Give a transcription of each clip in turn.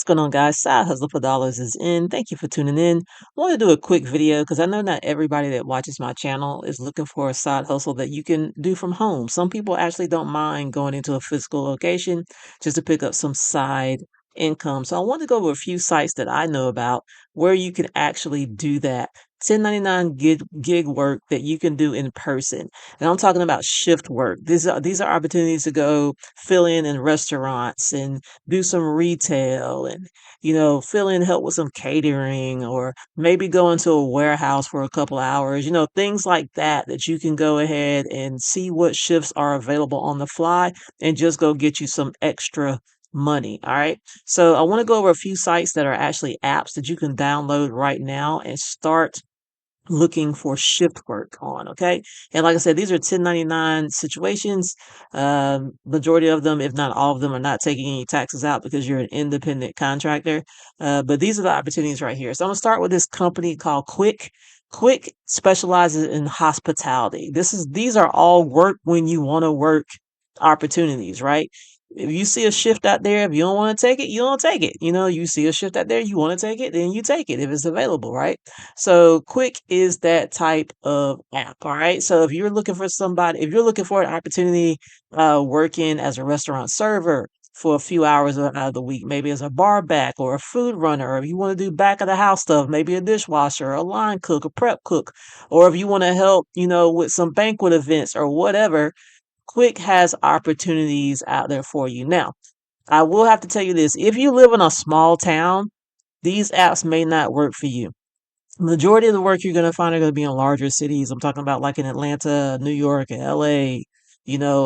What's going on, guys? Side Hustle for Dollars is in. Thank you for tuning in. I want to do a quick video because I know not everybody that watches my channel is looking for a side hustle that you can do from home. Some people actually don't mind going into a physical location just to pick up some side income. So I want to go over a few sites that I know about where you can actually do that. 1099 gig work that you can do in person. And I'm talking about shift work. These are opportunities to go fill in restaurants and do some retail and fill in, help with some catering, or maybe go into a warehouse for a couple hours, things like that, that you can go ahead and see what shifts are available on the fly and just go get you some extra money. All right, so I want to go over a few sites that are actually apps that you can download right now and start looking for shift work on. Okay. And like I said, these are 1099 situations. Majority of them, if not all of them, are not taking any taxes out because you're an independent contractor. But these are the opportunities right here. So I'm gonna start with this company called Qwink. Qwink specializes in hospitality. These are all work when you want to work opportunities, right? If you see a shift out there, if you don't want to take it, you don't take it. You see a shift out there, you want to take it, then you take it if it's available, right? So Qwink is that type of app. All right. So if you're looking for an opportunity working as a restaurant server for a few hours out of the week, maybe as a bar back or a food runner, or if you want to do back of the house stuff, maybe a dishwasher, a line cook, a prep cook, or if you want to help, with some banquet events or whatever, Qwink has opportunities out there for you. Now, I will have to tell you this. If you live in a small town, these apps may not work for you. Majority of the work you're going to find are going to be in larger cities. I'm talking about like in Atlanta, New York, and LA,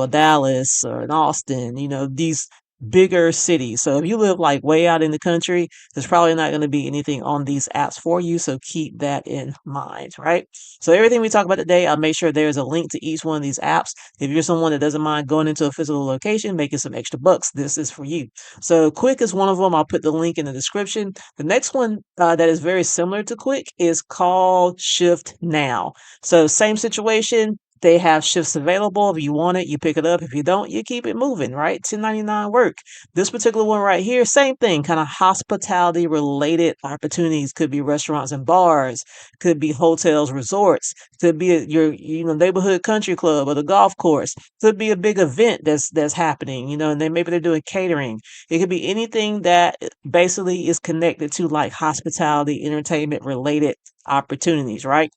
Dallas or in Austin, these bigger cities. So if you live like way out in the country, there's probably not going to be anything on these apps for you. So keep that in mind, right? So everything we talk about today, I'll make sure there's a link to each one of these apps. If you're someone that doesn't mind going into a physical location, making some extra bucks, this is for you. So Qwink is one of them. I'll put the link in the description. The next one that is very similar to Qwink is called Shift Now. So same situation. They have shifts available. If you want it, you pick it up. If you don't, you keep it moving, right? 1099 work. This particular one right here, same thing, kind of hospitality related opportunities. Could be restaurants and bars, could be hotels, resorts, could be your neighborhood country club or the golf course. Could be a big event that's happening, and then maybe they're doing catering. It could be anything that basically is connected to like hospitality, entertainment related opportunities, right?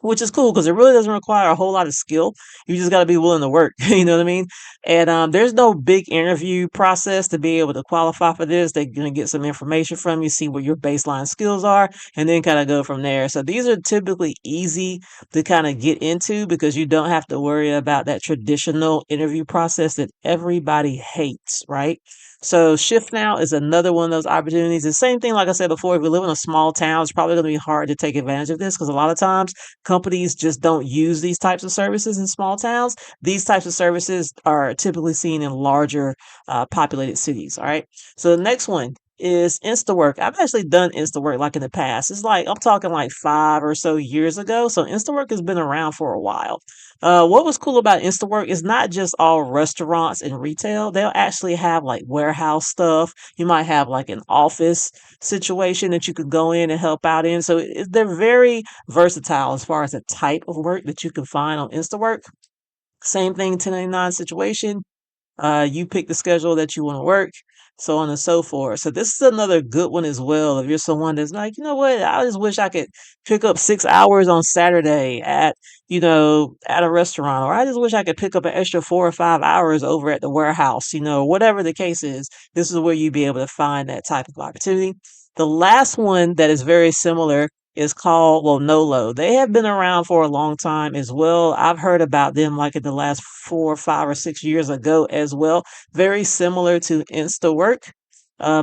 Which is cool because it really doesn't require a whole lot of skill. You just got to be willing to work. You know what I mean? And there's no big interview process to be able to qualify for this. They're going to get some information from you, see what your baseline skills are, and then kind of go from there. So these are typically easy to kind of get into because you don't have to worry about that traditional interview process that everybody hates, right? So Shift Now is another one of those opportunities. The same thing, like I said before, if you live in a small town, it's probably going to be hard to take advantage of this because a lot of times companies just don't use these types of services in small towns. These types of services are typically seen in larger populated cities. All right. So the next one is Instawork. I've actually done Instawork like in the past. It's like I'm talking like 5 or so years ago. So Instawork has been around for a while. What was cool about Instawork is not just all restaurants and retail. They'll actually have like warehouse stuff. You might have like an office situation that you could go in and help out in. So they're very versatile as far as the type of work that you can find on Instawork. Same thing, 1099 situation. You pick the schedule that you want to work, so on and so forth. So this is another good one as well. If you're someone that's like, you know what, I just wish I could pick up 6 hours on Saturday at a restaurant, or I just wish I could pick up an extra 4 or 5 hours over at the warehouse, whatever the case is, this is where you'd be able to find that type of opportunity. The last one that is very similar is called Wonolo. They have been around for a long time as well. I've heard about them like in the last 4, 5, or 6 years ago as well. Very similar to Instawork.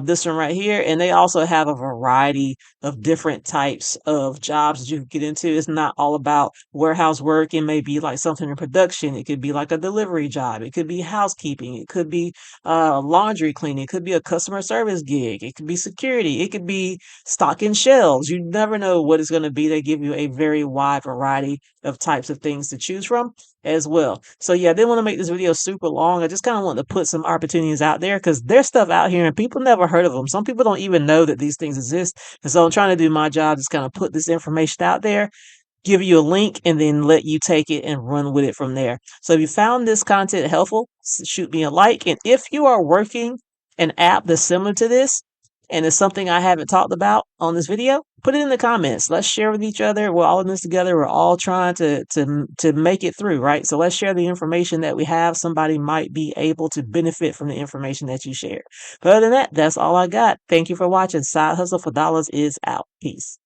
This one right here. And they also have a variety of different types of jobs that you can get into. It's not all about warehouse work. It may be like something in production. It could be like a delivery job. It could be housekeeping. It could be laundry cleaning. It could be a customer service gig. It could be security. It could be stocking shelves. You never know what it's going to be. They give you a very wide variety of types of things to choose from as well. So yeah, I didn't want to make this video super long. I just kind of wanted to put some opportunities out there because there's stuff out here and people never heard of them. Some people don't even know that these things exist. And so I'm trying to do my job, just kind of put this information out there, give you a link, and then let you take it and run with it from there. So if you found this content helpful, shoot me a like. And if you are working an app that's similar to this and it's something I haven't talked about on this video, put it in the comments. Let's share with each other. We're all in this together. We're all trying to make it through, right? So let's share the information that we have. Somebody might be able to benefit from the information that you shared. But other than that, that's all I got. Thank you for watching. Side Hustle for Dollars is out. Peace.